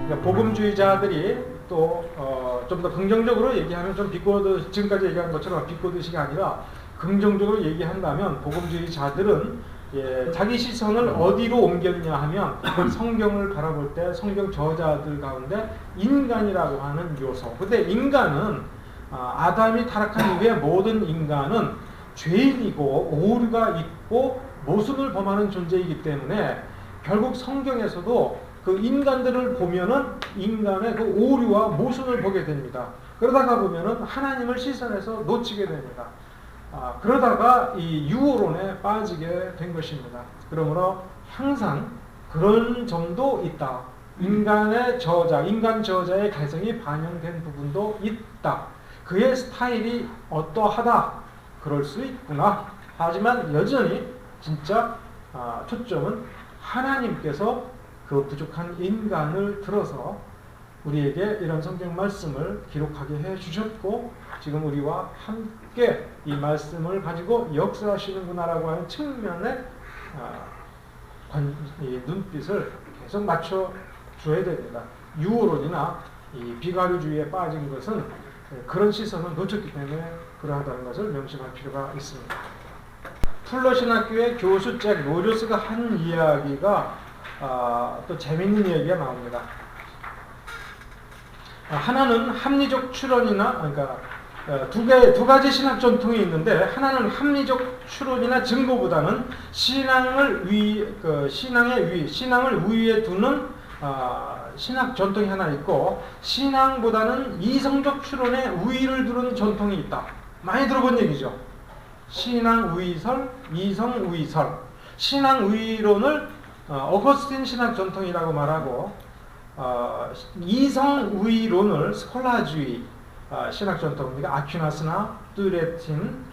그러니까 복음주의자들이 또 좀 더 긍정적으로 얘기하면 좀 비꼬드 지금까지 얘기한 것처럼 비꼬드식이 아니라 긍정적으로 얘기한다면 복음주의자들은 자기 시선을 어디로 옮겼냐 하면 성경을 바라볼 때 성경 저자들 가운데 인간이라고 하는 요소. 근데 인간은 아담이 타락한 이후에 모든 인간은 죄인이고 오류가 있고 모순을 범하는 존재이기 때문에 결국 성경에서도 그 인간들을 보면은 인간의 그 오류와 모순을 보게 됩니다. 그러다가 보면은 하나님을 시선에서 놓치게 됩니다. 그러다가 이 유호론에 빠지게 된 것입니다. 그러므로 항상 그런 점도 있다. 인간의 저자, 인간 저자의 개성이 반영된 부분도 있다. 그의 스타일이 어떠하다. 그럴 수 있구나. 하지만 여전히 진짜 초점은 하나님께서 그 부족한 인간을 들어서 우리에게 이런 성경 말씀을 기록하게 해주셨고 지금 우리와 함께 이 말씀을 가지고 역사하시는구나라고 하는 측면에 눈빛을 계속 맞춰줘야 됩니다. 유호론이나 이 비가류주의에 빠진 것은 그런 시선을 놓쳤기 때문에 그러하다는 것을 명심할 필요가 있습니다. 풀러 신학교의 교수 잭 로저스가 한 이야기가 또 재미있는 이야기가 나옵니다. 하나는 합리적 추론이나 그러니까 두 가지 신학 전통이 있는데 하나는 합리적 추론이나 증거보다는 신앙을 우위에 두는 신학 전통이 하나 있고 신앙보다는 이성적 추론에 우위를 두는 전통이 있다. 많이 들어본 얘기죠. 신앙 우위설, 이성 우위설. 신앙 우위론을 어거스틴 신학 전통이라고 말하고 이성 우위론을 스콜라주의 신학 전통입니다. 아퀴나스나 뚜레틴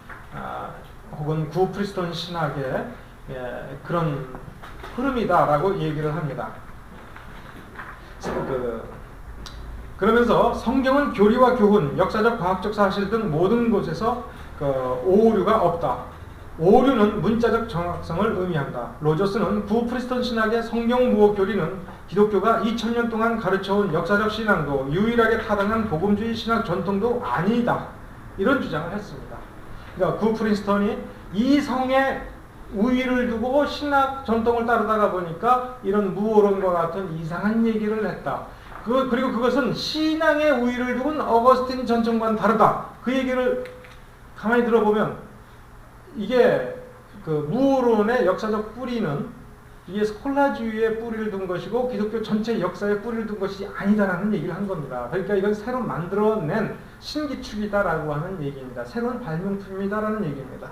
혹은 구프리스톤 신학의 그런 흐름이다라고 얘기를 합니다. 그러면서 성경은 교리와 교훈, 역사적, 과학적 사실 등 모든 곳에서 오류가 없다. 오류는 문자적 정확성을 의미한다. 로저스는 구프리스톤 신학의 성경 무호 교리는 기독교가 2000년 동안 가르쳐온 역사적 신앙도 유일하게 타당한 복음주의 신학 전통도 아니다. 이런 주장을 했습니다. 그러니까 구프리스톤이 이성의 우위를 두고 신학 전통을 따르다가 보니까 이런 무호론과 같은 이상한 얘기를 했다. 그리고 그것은 신앙의 우위를 두고는 어거스틴 전통과는 다르다. 그 얘기를 가만히 들어보면 이게 그 무호론의 역사적 뿌리는 이게 스콜라주의의 뿌리를 둔 것이고 기독교 전체 역사의 뿌리를 둔 것이 아니다라는 얘기를 한 겁니다. 그러니까 이건 새로 만들어낸 신기축이다라고 하는 얘기입니다. 새로운 발명품이다라는 얘기입니다.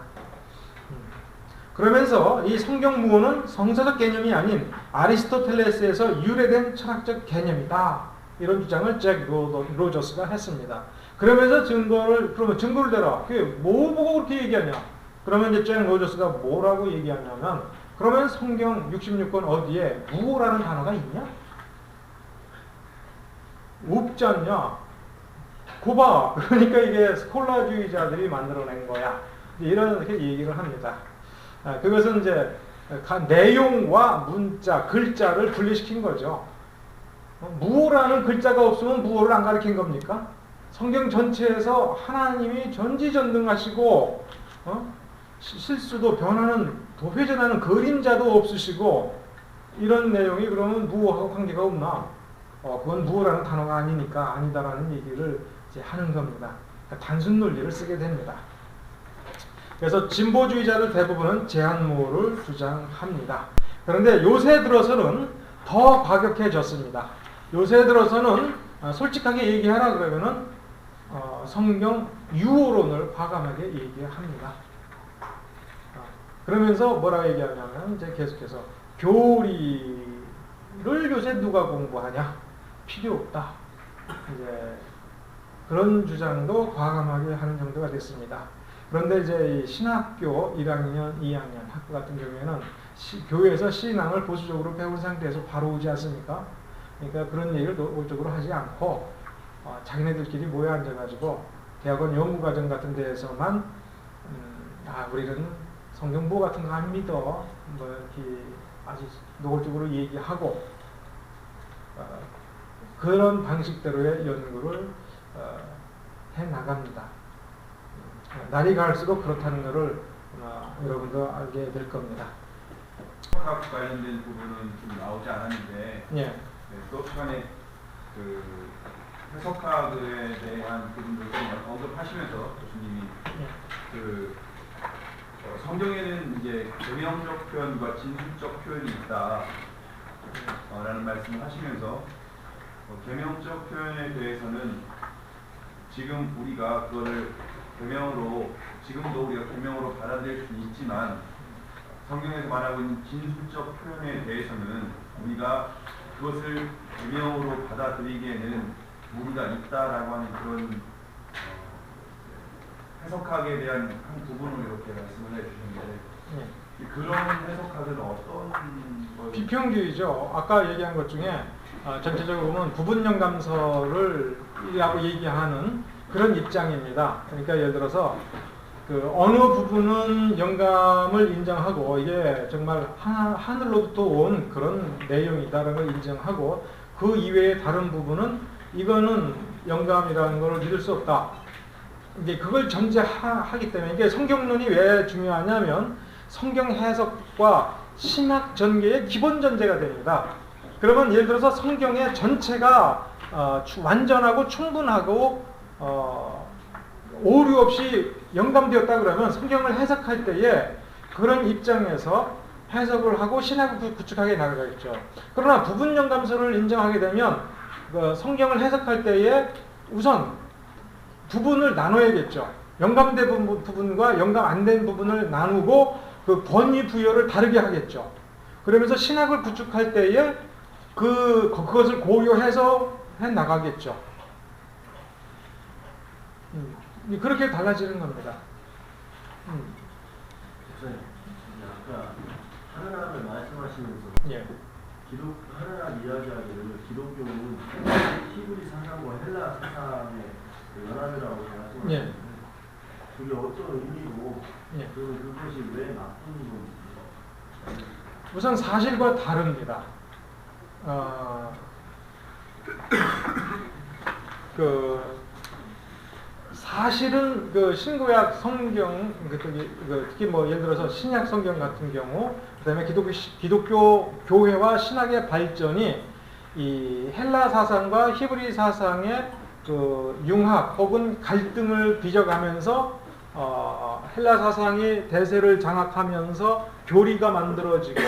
그러면서 이 성경 무호는 성서적 개념이 아닌 아리스토텔레스에서 유래된 철학적 개념이다. 이런 주장을 잭 로저스가 했습니다. 그러면서 증거를 대라. 그게 뭐 보고 그렇게 얘기하냐? 그러면 이제 잭 로저스가 뭐라고 얘기하냐면, 그러면 성경 66권 어디에 무호라는 단어가 있냐? 없지 않냐? 고봐. 그러니까 이게 스콜라주의자들이 만들어낸 거야. 이렇게 얘기를 합니다. 그것은 이제 내용과 문자, 글자를 분리시킨 거죠. 무호라는 글자가 없으면 무호를 안 가르친 겁니까? 성경 전체에서 하나님이 전지전능하시고 실수도 변하는 회전하는 그림자도 없으시고 이런 내용이 그러면 무호하고 관계가 없나? 그건 무호라는 단어가 아니니까 아니다라는 얘기를 이제 하는 겁니다. 그러니까 단순 논리를 쓰게 됩니다. 그래서 진보주의자들 대부분은 제한무호를 주장합니다. 그런데 요새 들어서는 더 과격해졌습니다. 요새 들어서는 솔직하게 얘기하라 그러면은 성경 유호론을 과감하게 얘기합니다. 그러면서 뭐라고 얘기하냐면 이제 계속해서 교리를 요새 누가 공부하냐? 필요 없다. 이제 그런 주장도 과감하게 하는 정도가 됐습니다. 그런데 이제 이 신학교 1학년, 2학년 학교 같은 경우에는 교회에서 신앙을 보수적으로 배운 상태에서 바로 오지 않습니까? 그러니까 그런 얘기를 노골적으로 하지 않고 자기네들끼리 모여 앉아가지고 대학원 연구과정 같은 데에서만 우리는 성경보 같은 거 안 믿어. 뭐 이렇게 아주 노골적으로 얘기하고 그런 방식대로의 연구를 해 나갑니다. 날이 갈수록 그렇다는 것을 여러분도 알게 될 겁니다. 해석학 관련된 부분은 좀 나오지 않았는데 예. 네, 또 시간에 그 해석학에 대한 부분들을 좀 언급하시면서 교수님이 그 성경에는 이제 계명적 표현과 진술적 표현이 있다 라는 말씀을 하시면서 계명적 표현에 대해서는 지금 우리가 그거를 계명으로 지금도 우리가 계명으로 받아들일 수는 있지만 성경에서 말하고 있는 진술적 표현에 대해서는 우리가 그것을 계명으로 받아들이기에는 무리가 있다라고 하는 그런 해석학에 대한 한 부분을 이렇게 말씀을 해주셨는데 그런 해석학은 어떤 비평주의죠. 아까 얘기한 것 중에 전체적으로 보면 부분영감설을 라고 얘기하는 그런 입장입니다. 그러니까 예를 들어서 그 어느 부분은 영감을 인정하고 이게 정말 하늘로부터 온 그런 내용이다라는 걸 인정하고 그 이외의 다른 부분은 이거는 영감이라는 걸 믿을 수 없다. 이제 그걸 전제하기 때문에 이게 성경론이 왜 중요하냐면 성경 해석과 신학 전개의 기본 전제가 됩니다. 그러면 예를 들어서 성경의 전체가 완전하고 충분하고 오류 없이 영감되었다 그러면 성경을 해석할 때에 그런 입장에서 해석을 하고 신학을 구축하게 나가겠죠. 그러나 부분 영감설을 인정하게 되면 성경을 해석할 때에 우선 부분을 나눠야겠죠. 영감된 부분과 영감 안 된 부분을 나누고 그 권위 부여를 다르게 하겠죠. 그러면서 신학을 구축할 때에 그것을 고려해서 해 나가겠죠. 그렇게 달라지는 겁니다. 목사님, 아까 하나님을 말씀하시면서 예. 하나님 이야기하기를 기독교는 히브리 사상과 헬라 사상의 연합이라고 말씀하셨는데 예. 그게 어떤 의미고 예. 그것이 왜 나쁜 건지 우선 사실과 다릅니다. 사실은 신구약 성경 특히 뭐 예를 들어서 신약 성경 같은 경우 그다음에 기독교 교회와 신학의 발전이 이 헬라 사상과 히브리 사상의 융합 혹은 갈등을 빚어가면서 헬라 사상이 대세를 장악하면서 교리가 만들어지고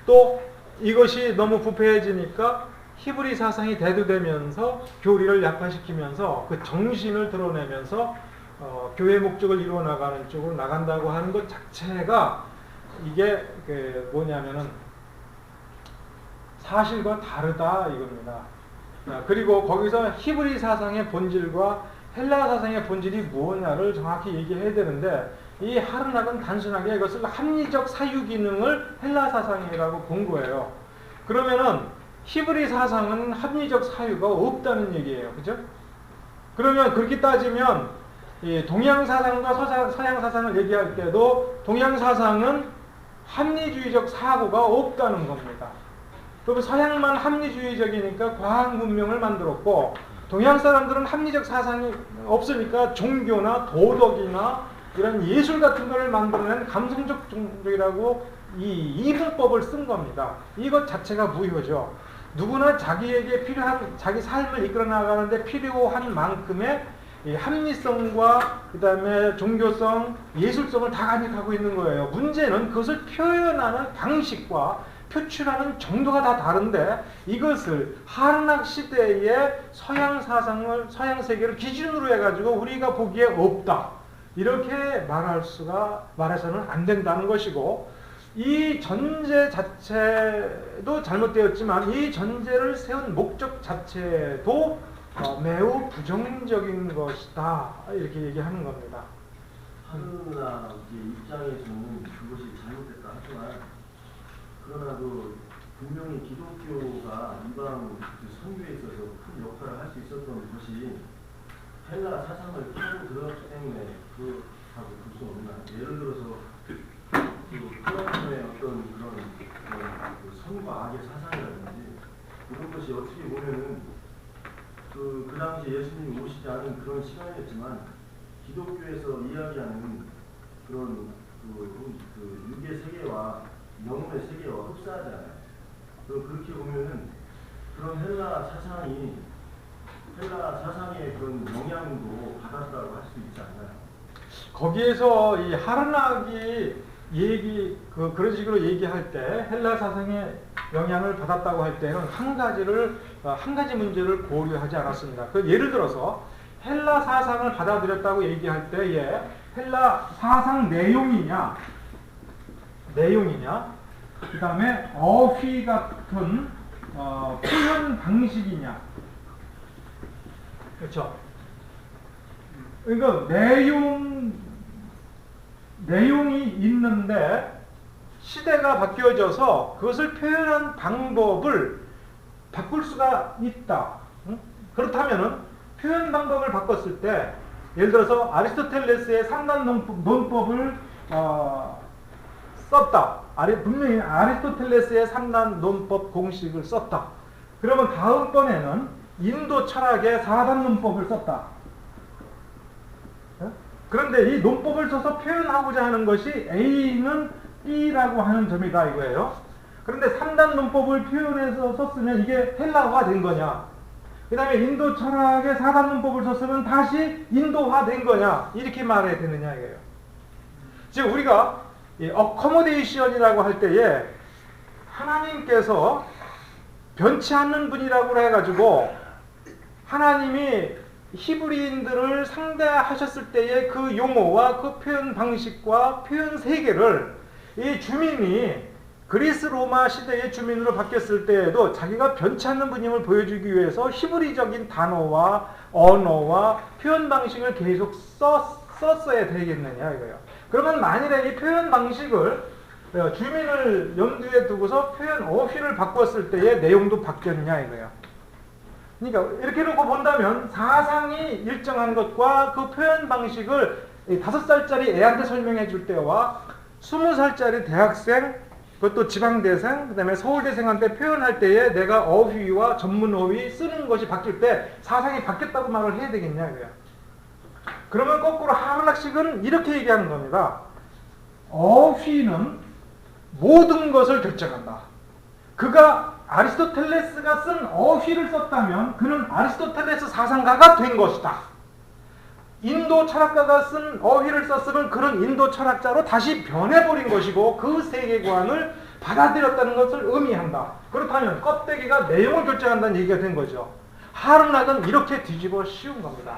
또 이것이 너무 부패해지니까 히브리 사상이 대두되면서 교리를 약화시키면서 그 정신을 드러내면서 교회 목적을 이루어 나가는 쪽으로 나간다고 하는 것 자체가 이게 뭐냐면은 사실과 다르다 이겁니다. 그리고 거기서 히브리 사상의 본질과 헬라 사상의 본질이 무엇냐를 정확히 얘기해야 되는데 이 하르낙은 단순하게 이것을 합리적 사유 기능을 헬라 사상이라고 본 거예요. 그러면은 히브리 사상은 합리적 사유가 없다는 얘기예요. 그죠? 그러면 그렇게 따지면 이 동양 사상과 서양 사상을 얘기할 때도 동양 사상은 합리주의적 사고가 없다는 겁니다. 그리고 서양만 합리주의적이니까 과학 문명을 만들었고 동양 사람들은 합리적 사상이 없으니까 종교나 도덕이나 이런 예술 같은 것을 만들어낸 감성적 종교라고 이 이분법을 쓴 겁니다. 이것 자체가 무효죠. 누구나 자기에게 필요한 자기 삶을 이끌어 나가는데 필요한 만큼의 이 합리성과 그 다음에 종교성, 예술성을 다 가지고 있는 거예요. 문제는 그것을 표현하는 방식과 표출하는 정도가 다 다른데 이것을 하르낙 시대의 서양 사상을 서양 세계를 기준으로 해가지고 우리가 보기에 없다 이렇게 말해서는 안 된다는 것이고 이 전제 자체도 잘못되었지만 이 전제를 세운 목적 자체도 매우 부정적인 것이다 이렇게 얘기하는 겁니다. 하르낙의 입장에서는 그것이 잘못됐다 하지만 그러나 분명히 기독교가 이방 선교에 있어서 큰 역할을 할 수 있었던 것이 헬라 사상을 끼고 들어갔기 때문에 그하고 볼 수 없나. 예를 들어서 플라톤의 어떤 그런 선과 악의 사상이라든지 이런 것이 어떻게 보면은 그 당시 예수님이 오시지 않은 그런 시간이었지만 기독교에서 이야기하는 그런 그 육의 세계와 영혼의 세계와 흡사하잖아요. 그렇게 보면은 그런 헬라 사상의 그런 영향도 받았다고 할 수 있지 않나요? 거기에서 이 하르낙이 그런 식으로 얘기할 때 헬라 사상의 영향을 받았다고 할 때는 한 가지 문제를 고려하지 않았습니다. 예를 들어서 헬라 사상을 받아들였다고 얘기할 때에 헬라 사상 내용이냐, 그 다음에 어휘 같은 표현 방식이냐, 그렇죠? 그러니까 내용이 있는데 시대가 바뀌어져서 그것을 표현한 방법을 바꿀 수가 있다. 그렇다면은 표현 방법을 바꿨을 때 예를 들어서 아리스토텔레스의 3단 논법을 썼다. 분명히 아리스토텔레스의 3단 논법 공식을 썼다. 그러면 다음번에는 인도 철학의 4단 논법을 썼다. 그런데 이 논법을 써서 표현하고자 하는 것이 A는 B라고 하는 점이다 이거예요. 그런데 3단 논법을 표현해서 썼으면 이게 헬라화 된 거냐? 그 다음에 인도 철학의 4단 논법을 썼으면 다시 인도화 된 거냐? 이렇게 말해야 되느냐 이거예요. 즉 우리가 어커모데이션이라고 할 때에 하나님께서 변치 않는 분이라고 해가지고 하나님이 히브리인들을 상대하셨을 때의 그 용어와 그 표현 방식과 표현 세계를 이 주민이 그리스 로마 시대의 주민으로 바뀌었을 때에도 자기가 변치 않는 분임을 보여주기 위해서 히브리적인 단어와 언어와 표현 방식을 계속 썼어야 되겠느냐 이거예요. 그러면 만일에 이 표현 방식을 주민을 염두에 두고서 표현 어휘를 바꿨을 때의 내용도 바뀌었냐 이거예요. 그러니까 이렇게 놓고 본다면 사상이 일정한 것과 그 표현 방식을 5살짜리 애한테 설명해 줄 때와 20살짜리 대학생, 그것도 지방대생, 그 다음에 서울대생한테 표현할 때에 내가 어휘와 전문어휘 쓰는 것이 바뀔 때 사상이 바뀌었다고 말을 해야 되겠냐 이거야. 그러면 거꾸로 하르낙식은 이렇게 얘기하는 겁니다. 어휘는 모든 것을 결정한다. 그가 아리스토텔레스가 쓴 어휘를 썼다면 그는 아리스토텔레스 사상가가 된 것이다. 인도 철학가가 쓴 어휘를 썼으면 그는 인도 철학자로 다시 변해버린 것이고 그 세계관을 받아들였다는 것을 의미한다. 그렇다면 껍데기가 내용을 결정한다는 얘기가 된 거죠. 하르낙은 이렇게 뒤집어 씌운 겁니다.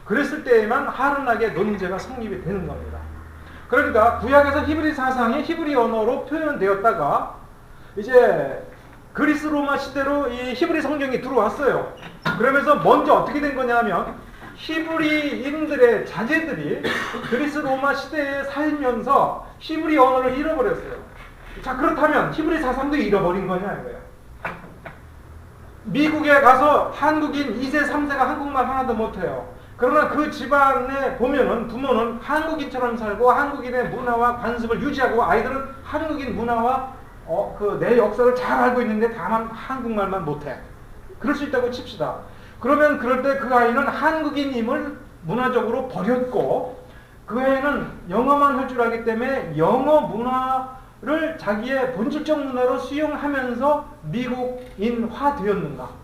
그랬을 때에만 하르낙의 논제가 성립이 되는 겁니다. 그러니까 구약에서 히브리 사상이 히브리 언어로 표현되었다가 이제 그리스 로마 시대로 이 히브리 성경이 들어왔어요. 그러면서 먼저 어떻게 된 거냐면 히브리인들의 자제들이 그리스 로마 시대에 살면서 히브리 언어를 잃어버렸어요. 자, 그렇다면 히브리 사상도 잃어버린 거냐 이거예요. 미국에 가서 한국인 2세, 3세가 한국말 하나도 못해요. 그러나 그 집안에 보면은 부모는 한국인처럼 살고 한국인의 문화와 관습을 유지하고 아이들은 한국인 문화와 내 역사를 잘 알고 있는데 다만 한국말만 못해. 그럴 수 있다고 칩시다. 그러면 그럴 때 그 아이는 한국인임을 문화적으로 버렸고 그 애는 영어만 할 줄 알기 때문에 영어 문화를 자기의 본질적 문화로 수용하면서 미국인화 되었는가?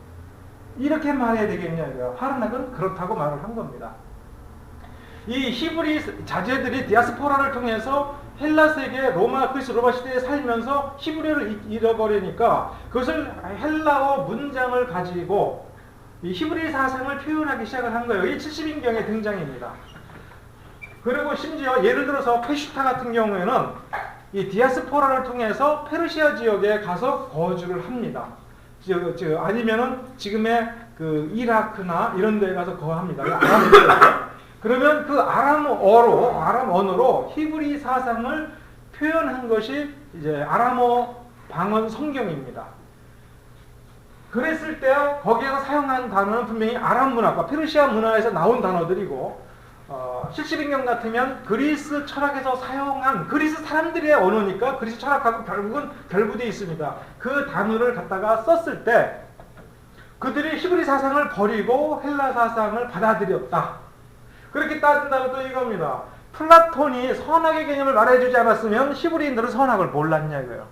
이렇게 말해야 되겠냐고요. 하르낙은 그렇다고 말을 한 겁니다. 이 히브리 자제들이 디아스포라를 통해서 헬라 세계 그리스 로마 시대에 살면서 히브리를 잃어버리니까 그것을 헬라어 문장을 가지고 이 히브리 사상을 표현하기 시작을 한 거예요. 이 70인경의 등장입니다. 그리고 심지어 예를 들어서 페슈타 같은 경우에는 이 디아스포라를 통해서 페르시아 지역에 가서 거주를 합니다. 아니면은 지금의 그 이라크나 이런 데에 가서 거합니다. 그러면 그 아람 언어로 히브리 사상을 표현한 것이 이제 아람어 방언 성경입니다. 그랬을 때 거기에서 사용한 단어는 분명히 아람 문화과 페르시아 문화에서 나온 단어들이고 실시빙경 같으면 그리스 철학에서 사용한 그리스 사람들의 언어니까 그리스 철학하고 결국은 결부되어 있습니다. 그 단어를 갖다가 썼을 때 그들이 히브리 사상을 버리고 헬라 사상을 받아들였다. 그렇게 따진다면 또 이겁니다. 플라톤이 선악의 개념을 말해주지 않았으면 히브리인들은 선악을 몰랐냐 이거예요.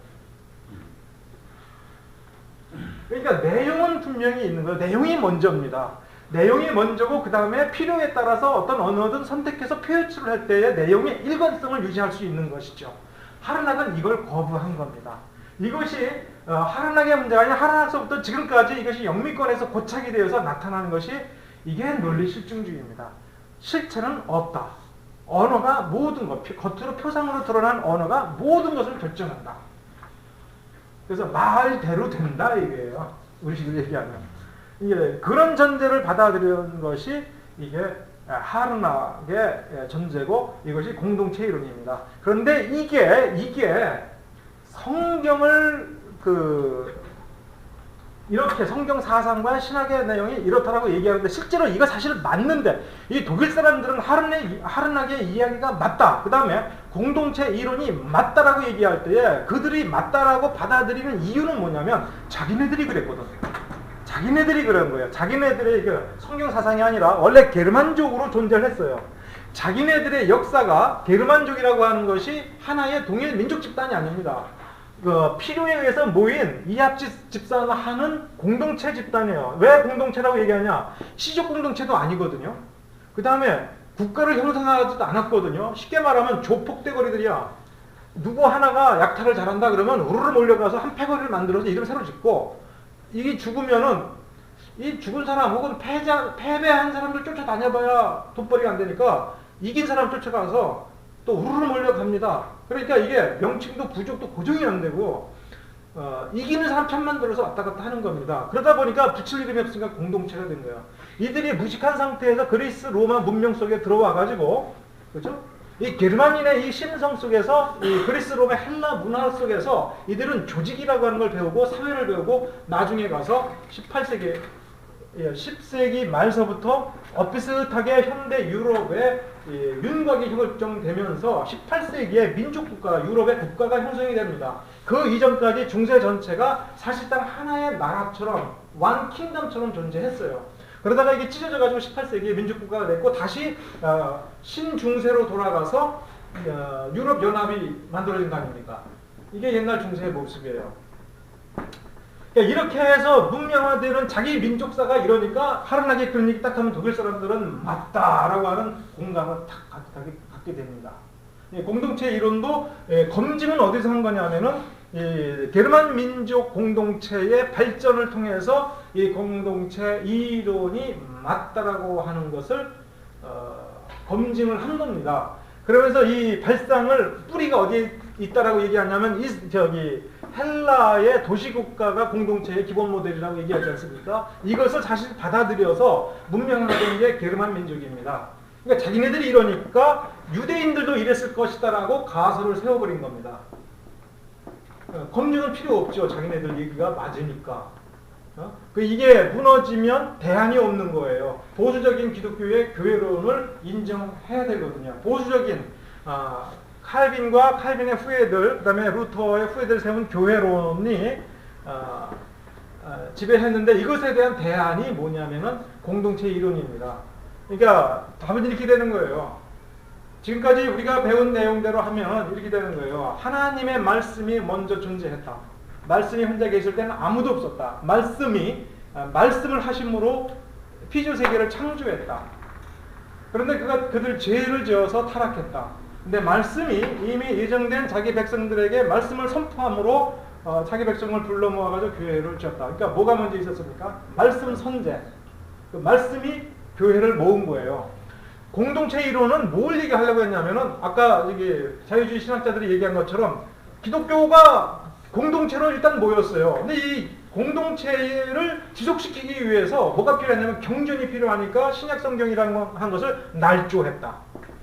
그러니까 내용은 분명히 있는 거예요. 내용이 먼저입니다. 내용이 먼저고 그 다음에 필요에 따라서 어떤 언어든 선택해서 표출을 할 때의 내용의 일관성을 유지할 수 있는 것이죠. 하르낙은 이걸 거부한 겁니다. 이것이 하르낙의 문제가 아니라 하르낙서부터 지금까지 이것이 영미권에서 고착이 되어서 나타나는 것이 이게 논리 실증주의입니다. 실체는 없다. 언어가 모든 것, 겉으로 표상으로 드러난 언어가 모든 것을 결정한다. 그래서 말대로 된다 이게요. 우리식으로 얘기하면. 이게 그런 전제를 받아들이는 것이 이게 하르낙의 전제고 이것이 공동체 이론입니다. 그런데 이게 성경을 이렇게 성경 사상과 신학의 내용이 이렇다라고 얘기하는데 실제로 이거 사실 맞는데 이 독일 사람들은 하르낙의 이야기가 맞다. 그 다음에 공동체 이론이 맞다라고 얘기할 때에 그들이 맞다라고 받아들이는 이유는 뭐냐면 자기네들이 그랬거든. 자기네들이 그런 거예요. 자기네들의 성경 사상이 아니라 원래 게르만족으로 존재를 했어요. 자기네들의 역사가 게르만족이라고 하는 것이 하나의 동일 민족 집단이 아닙니다. 필요에 의해서 모인 이합 집산을 하는 공동체 집단이에요. 왜 공동체라고 얘기하냐? 시족 공동체도 아니거든요. 그 다음에 국가를 형성하지도 않았거든요. 쉽게 말하면 조폭대거리들이야. 누구 하나가 약탈을 잘한다 그러면 우르르 몰려가서 한 패거리를 만들어서 이름을 새로 짓고 이게 죽으면은 이 죽은 사람 혹은 패배한 사람들 쫓아다녀봐야 돈벌이가 안 되니까 이긴 사람 쫓아가서 또 우르르 몰려갑니다. 그러니까 이게 명칭도 부족도 고정이 안 되고 이기는 사람 편만 들어서 왔다 갔다 하는 겁니다. 그러다 보니까 붙일 이름이 없으니까 공동체가 된 거예요. 이들이 무식한 상태에서 그리스 로마 문명 속에 들어와 가지고 그렇죠? 이 게르만인의 이 심성 속에서 이 그리스 로마 헬라 문화 속에서 이들은 조직이라고 하는 걸 배우고 사회를 배우고 나중에 가서 10세기 말서부터 비슷하게 현대 유럽의 윤곽이 형성되면서 18세기에 민족국가, 유럽의 국가가 형성이 됩니다. 그 이전까지 중세 전체가 사실상 하나의 나라처럼 원 킹덤처럼 존재했어요. 그러다가 이게 찢어져가지고 18세기에 민족국가가 됐고 다시 신중세로 돌아가서 유럽 연합이 만들어진 거 아닙니까? 이게 옛날 중세의 모습이에요. 그러니까 이렇게 해서 문명화되는 자기 민족사가 이러니까 하르낙의 그런 얘기 딱 하면 독일 사람들은 맞다라고 하는 공감을 탁 갖게 됩니다. 공동체 이론도 검증은 어디서 한 거냐면은 게르만 민족 공동체의 발전을 통해서 이 공동체 이론이 맞다라고 하는 것을 검증을 한 겁니다. 그러면서 이 발상을 뿌리가 어디에 있다라고 얘기하냐면 헬라의 도시국가가 공동체의 기본 모델이라고 얘기하지 않습니까? 이것을 사실 받아들여서 문명화된 게 게르만 민족입니다. 그러니까 자기네들이 이러니까 유대인들도 이랬을 것이다라고 가설을 세워버린 겁니다. 검증은 필요 없죠. 자기네들 얘기가 맞으니까. 이게 무너지면 대안이 없는 거예요. 보수적인 기독교의 교회론을 인정해야 되거든요. 보수적인 칼빈과 칼빈의 후예들, 그 다음에 루터의 후예들 세운 교회론이 지배했는데 이것에 대한 대안이 뭐냐면은 공동체 이론입니다. 그러니까 답은 이렇게 되는 거예요. 지금까지 우리가 배운 내용대로 하면 이렇게 되는 거예요. 하나님의 말씀이 먼저 존재했다. 말씀이 혼자 계실 때는 아무도 없었다. 말씀을 하심으로 피조 세계를 창조했다. 그런데 그들 죄를 지어서 타락했다. 근데 말씀이 이미 예정된 자기 백성들에게 말씀을 선포함으로 자기 백성을 불러 모아가지고 교회를 지었다. 그러니까 뭐가 먼저 있었습니까? 말씀 선제. 그 말씀이 교회를 모은 거예요. 공동체 이론은 뭘 얘기하려고 했냐면은 아까 자유주의 신학자들이 얘기한 것처럼 기독교가 공동체로 일단 모였어요. 근데 이 공동체를 지속시키기 위해서 뭐가 필요했냐면 경전이 필요하니까 신약 성경이라는 한 것을 날조했다.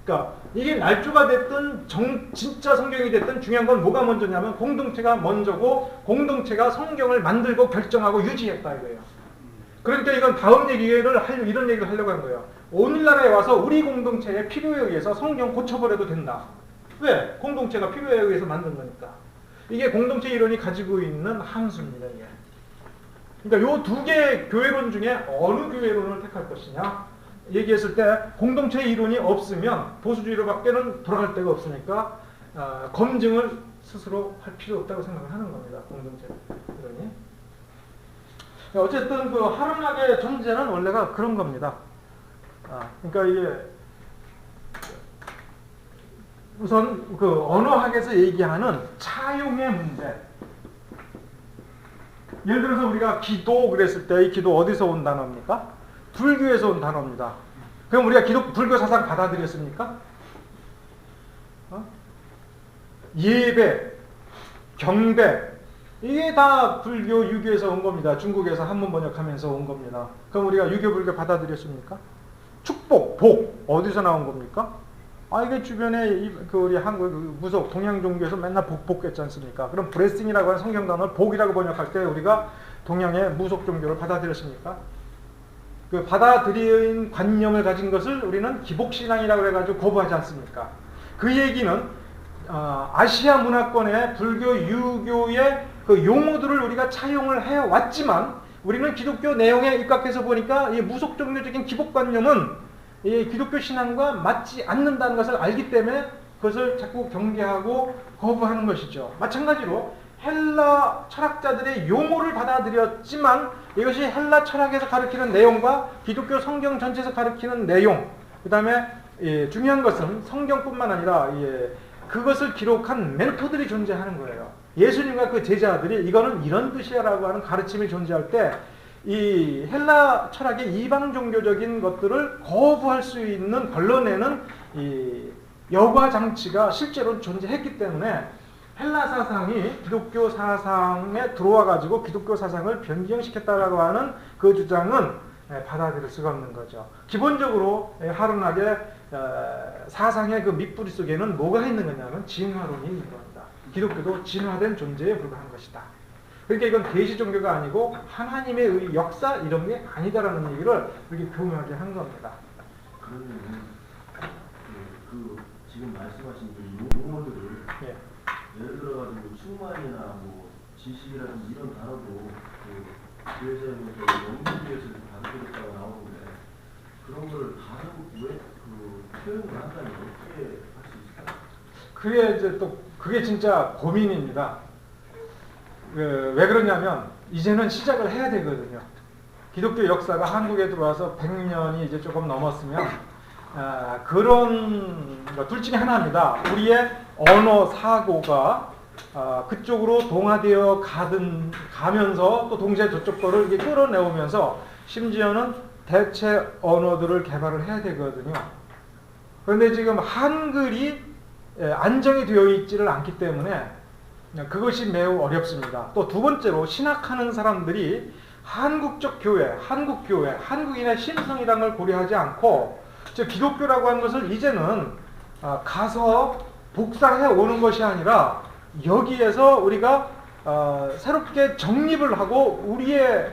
그러니까 이게 날조가 됐든 진짜 성경이 됐든 중요한 건 뭐가 먼저냐면 공동체가 먼저고 공동체가 성경을 만들고 결정하고 유지했다 이거예요. 그러니까 이건 다음 이런 얘기를 하려고 하는 거예요. 오늘날에 와서 우리 공동체의 필요에 의해서 성경 고쳐버려도 된다. 왜? 공동체가 필요에 의해서 만든 거니까. 이게 공동체 이론이 가지고 있는 함수입니다. 이게. 그러니까 요 두 개의 교회론 중에 어느 교회론을 택할 것이냐 얘기했을 때 공동체 이론이 없으면 보수주의로밖에는 돌아갈 데가 없으니까 검증을 스스로 할 필요 없다고 생각을 하는 겁니다. 공동체 이론이. 어쨌든 그 하루락의 존재는 원래가 그런 겁니다. 그러니까 이게 우선 그 언어학에서 얘기하는 차용의 문제. 예를 들어서 우리가 기도 그랬을 때 이 기도 어디서 온 단어입니까? 불교에서 온 단어입니다. 그럼 우리가 불교 사상 받아들였습니까? 예배, 경배 이게 다 불교, 유교에서 온 겁니다. 중국에서 한문 번역하면서 온 겁니다. 그럼 우리가 유교, 불교 받아들였습니까? 축복, 복 어디서 나온 겁니까? 이게 주변에 우리 한국 무속 동양 종교에서 맨날 복 했지 않습니까? 그럼 브레싱이라고 하는 성경 단어를 복이라고 번역할 때 우리가 동양의 무속 종교를 받아들였습니까? 그 받아들인 관념을 가진 것을 우리는 기복신앙이라고 해가지고 거부하지 않습니까? 그 얘기는 아시아 문화권의 불교, 유교의 그 용어들을 우리가 차용을 해왔지만 우리는 기독교 내용에 입각해서 보니까 이 무속 종교적인 기복관념은 이 기독교 신앙과 맞지 않는다는 것을 알기 때문에 그것을 자꾸 경계하고 거부하는 것이죠. 마찬가지로 헬라 철학자들의 용어를 받아들였지만 이것이 헬라 철학에서 가르치는 내용과 기독교 성경 전체에서 가르치는 내용, 그 다음에 중요한 것은 성경뿐만 아니라 그것을 기록한 멘토들이 존재하는 거예요. 예수님과 그 제자들이 이거는 이런 뜻이야라고 하는 가르침이 존재할 때 이 헬라 철학의 이방 종교적인 것들을 거부할 수 있는 걸러내는 이 여과 장치가 실제로 존재했기 때문에 헬라 사상이 기독교 사상에 들어와 가지고 기독교 사상을 변경시켰다라고 하는 그 주장은 받아들일 수가 없는 거죠. 기본적으로 하루락의 사상의 그 밑뿌리 속에는 뭐가 있는 거냐면 진화론이 있는 겁니다. 기독교도 진화된 존재에 불과한 것이다. 그러니까 이건 계시 종교가 아니고 하나님의 역사 이런 게 아니다라는 얘기를 이렇게 교묘하게 한 겁니다. 그러면 그 지금 말씀하신 그 용어들을 예를 들어가지고 충만이나 뭐 지식이라든지 이런 단어도 그 교회에서 영국교에서 받아들였다고 나오는데 그런 거를 다른 왜그 표현을 한다면 어떻게 할 수 있을까요? 그게 이제 또 그게 진짜 고민입니다. 왜 그러냐면 이제는 시작을 해야 되거든요. 기독교 역사가 한국에 들어와서 100년이 이제 조금 넘었으면 그런 둘 중에 하나입니다. 우리의 언어 사고가 그쪽으로 동화되어 가면서 또 동시에 저쪽 거를 이게 끌어내오면서 심지어는 대체 언어들을 개발을 해야 되거든요. 그런데 지금 한글이 안정이 되어 있지를 않기 때문에 그것이 매우 어렵습니다. 또 두 번째로 신학하는 사람들이 한국적 교회, 한국교회, 한국인의 신성이라는 걸 고려하지 않고 즉 기독교라고 하는 것을 이제는 가서 복사해 오는 것이 아니라 여기에서 우리가 새롭게 정립을 하고 우리의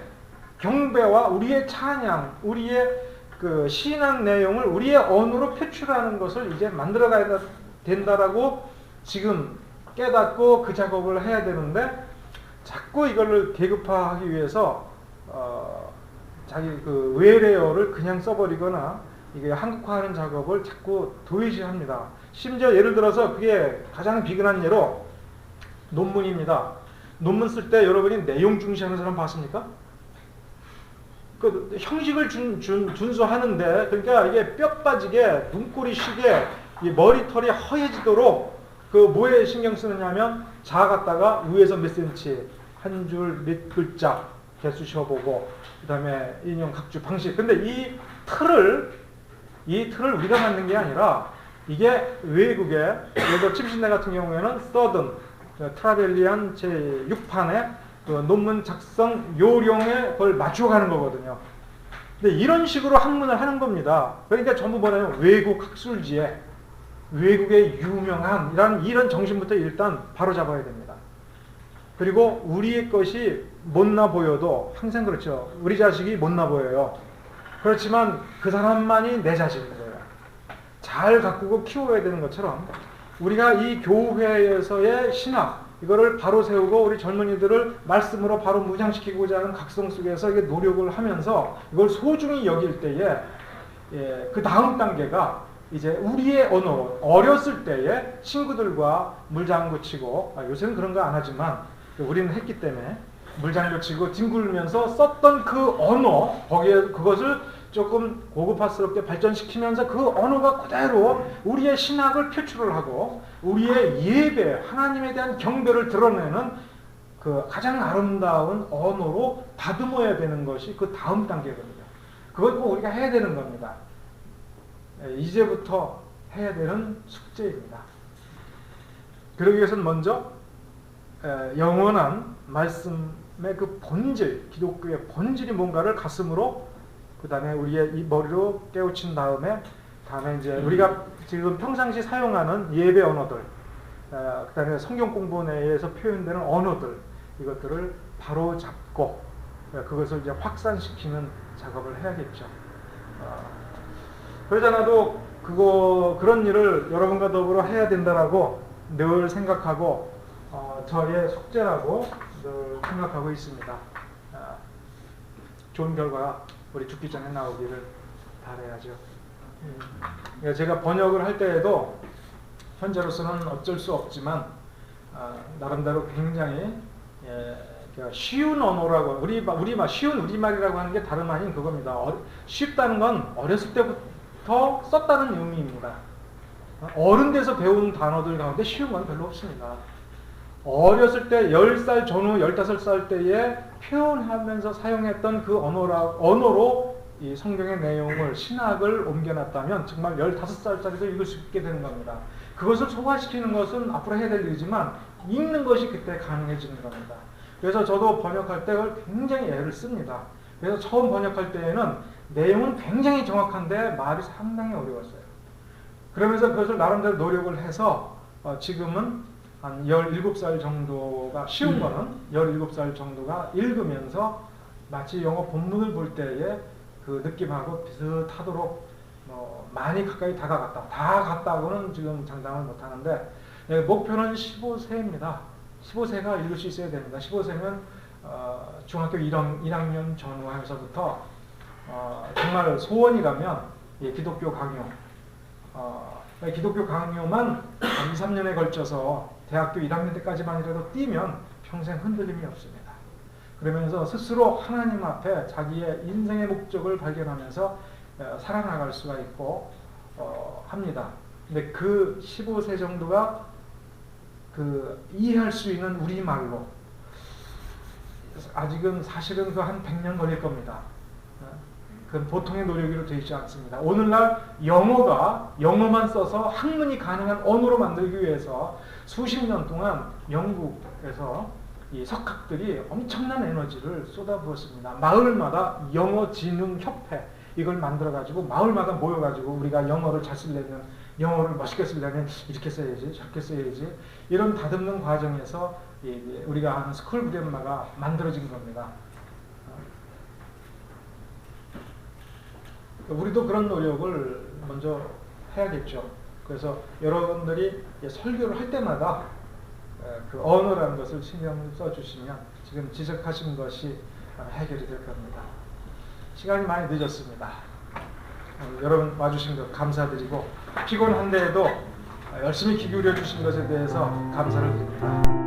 경배와 우리의 찬양, 우리의 그 신앙 내용을 우리의 언어로 표출하는 것을 이제 만들어가야 된다라고 지금 깨닫고 그 작업을 해야 되는데 자꾸 이거를 계급화하기 위해서 자기 그 외래어를 그냥 써버리거나 이게 한국화하는 작업을 자꾸 도외시합니다. 심지어 예를 들어서 그게 가장 비근한 예로 논문입니다. 논문 쓸 때 여러분이 내용 중시하는 사람 봤습니까? 그 형식을 준수하는데 그러니까 이게 뼈 빠지게 눈꼬리 쉬게 이 머리털이 허해지도록 그 뭐에 신경 쓰느냐면 자 갖다가 위에서 몇 센치 한 줄 몇 글자 개수 쉬어보고 그 다음에 인용 각주 방식. 근데 이 틀을 우리가 만든 게 아니라 이게 외국의 예를 들어 침신대 같은 경우에는 서든 트라벨리안 제6판의 그 논문 작성 요령에 그걸 맞춰가는 거거든요. 근데 이런 식으로 학문을 하는 겁니다. 그러니까 전부 뭐냐면 외국 학술지에 외국의 유명한 이런 정신부터 일단 바로 잡아야 됩니다. 그리고 우리의 것이 못나 보여도 항상 그렇죠. 우리 자식이 못나 보여요. 그렇지만 그 사람만이 내 자식인 거예요. 잘 가꾸고 키워야 되는 것처럼 우리가 이 교회에서의 신학 이거를 바로 세우고 우리 젊은이들을 말씀으로 바로 무장시키고자 하는 각성 속에서 이게 노력을 하면서 이걸 소중히 여길 때에 그 다음 단계가 이제 우리의 언어로 어렸을 때에 친구들과 물장구 치고 요새는 그런 거 안 하지만 우리는 했기 때문에 물장구 치고 뒹굴면서 썼던 그 언어 거기에 그것을 조금 고급화스럽게 발전시키면서 그 언어가 그대로 우리의 신학을 표출을 하고 우리의 예배, 하나님에 대한 경배를 드러내는 그 가장 아름다운 언어로 다듬어야 되는 것이 그 다음 단계거든요. 그걸 꼭 우리가 해야 되는 겁니다. 이제부터 해야 되는 숙제입니다. 그러기 위해서는 먼저 영원한 말씀의 그 본질, 기독교의 본질이 뭔가를 가슴으로 그 다음에 우리의 이 머리로 깨우친 다음에 이제 우리가 지금 평상시 사용하는 예배 언어들, 그 다음에 성경 공부 내에서 표현되는 언어들 이것들을 바로 잡고 그것을 이제 확산시키는 작업을 해야겠죠. 그러지 않아도 그런 일을 여러분과 더불어 해야 된다라고 늘 생각하고 저의 숙제라고 늘 생각하고 있습니다. 좋은 결과 우리 죽기 전에 나오기를 바라야죠. 제가 번역을 할 때에도 현재로서는 어쩔 수 없지만 나름대로 굉장히 쉬운 언어라고 쉬운 우리말이라고 하는 게 다름 아닌 그겁니다. 쉽다는 건 어렸을 때부터 썼다는 의미입니다. 어른 돼서 배운 단어들 가운데 쉬운 건 별로 없습니다. 어렸을 때 10살 전후 15살 때에 표현하면서 사용했던 그 언어로 이 성경의 내용을 신학을 옮겨놨다면 정말 15살짜리도 읽을 수 있게 되는 겁니다. 그것을 소화시키는 것은 앞으로 해야 될 일이지만 읽는 것이 그때 가능해지는 겁니다. 그래서 저도 번역할 때 굉장히 애를 씁니다. 그래서 처음 번역할 때에는 내용은 굉장히 정확한데 말이 상당히 어려웠어요. 그러면서 그것을 나름대로 노력을 해서 지금은 한 17살 정도가 쉬운 거는 17살 정도가 읽으면서 마치 영어 본문을 볼 때의 그 느낌하고 비슷하도록 많이 가까이 다가갔다고는 지금 장담을 못하는데 목표는 15세입니다. 15세가 읽을 수 있어야 됩니다. 15세면 중학교 1학년 전후에서부터 정말 소원이라면 기독교 강요 기독교 강요만 2, 3년에 걸쳐서 대학교 1학년 때까지만이라도 뛰면 평생 흔들림이 없습니다. 그러면서 스스로 하나님 앞에 자기의 인생의 목적을 발견하면서 살아나갈 수가 있고 합니다. 근데 그 15세 정도가 이해할 수 있는 우리말로 아직은 사실은 한 100년 걸릴 겁니다. 그건 보통의 노력으로 되어 있지 않습니다. 오늘날 영어만 써서 학문이 가능한 언어로 만들기 위해서 수십 년 동안 영국에서 이 석학들이 엄청난 에너지를 쏟아부었습니다. 마을마다 영어진흥협회 이걸 만들어가지고 마을마다 모여가지고 우리가 영어를 잘 쓰려면 영어를 멋있게 쓰려면 이렇게 써야지 저렇게 써야지 이런 다듬는 과정에서 우리가 하는 스쿨 그래머가 만들어진 겁니다. 우리도 그런 노력을 먼저 해야겠죠. 그래서 여러분들이 설교를 할 때마다 그 언어라는 것을 신경을 써주시면 지금 지적하신 것이 해결이 될 겁니다. 시간이 많이 늦었습니다. 여러분 와주신 것 감사드리고 피곤한데에도 열심히 귀 기울여 주신 것에 대해서 감사를 드립니다.